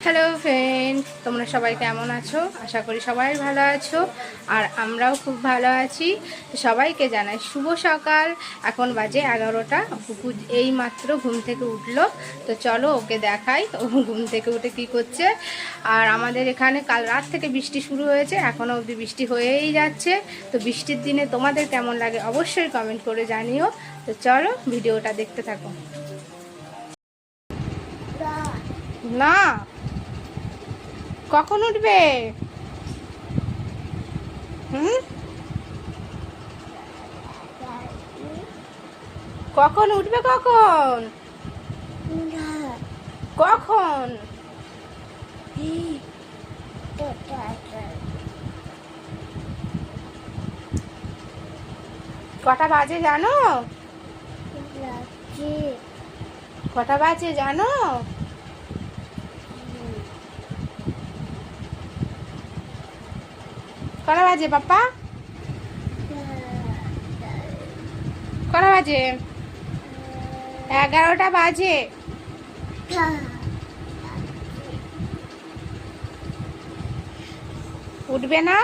Hello friend, তোমরা সবাই কেমন আছো? আশা করি সবাই ভালো আছো আর আমরাও খুব ভালো আছি। সবাইকে জানাই শুভ সকাল। এখন বাজে 11টা। বুকু এই মাত্র ঘুম থেকে উঠলো, তো চলো ওকে দেখাই ও ঘুম থেকে উঠে কি করছে। আর আমাদের এখানে কাল রাত থেকে বৃষ্টি শুরু হয়েছে, এখনও অবধি বৃষ্টি হয়েই যাচ্ছে। তো বৃষ্টির দিনে তোমাদের কেমন লাগে অবশ্যই কমেন্ট করে জানিও। তো চলো ভিডিওটা দেখতে থাকো। না, কখন উঠবে? হুম, কখন উঠবে? কখন কখন কটা বাজে জানো? কটা বাজে জানো? কটা বাজে পাপা? কটা বাজে? 11টা বাজে। উঠবে না?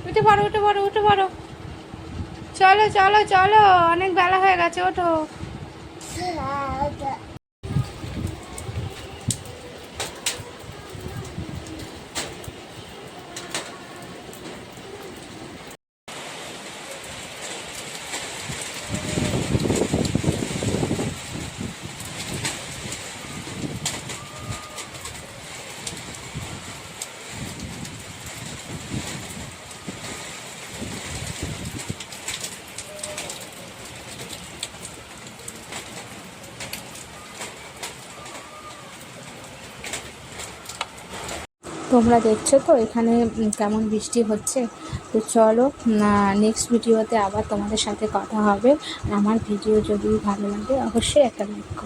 উঠে পড়ো, উঠে পড়ো, উঠে পড়ো। চলো চলো চলো, অনেক বেলা হয়ে গেছে, ওঠো। তোমরা দেখছো তো এখানে কেমন বৃষ্টি হচ্ছে। তো চলো, নেক্সট ভিডিওতে আবার তোমাদের সাথে কথা হবে। আমার ভিডিও যদি ভালো লাগে অবশ্যই একটা লাইক করো।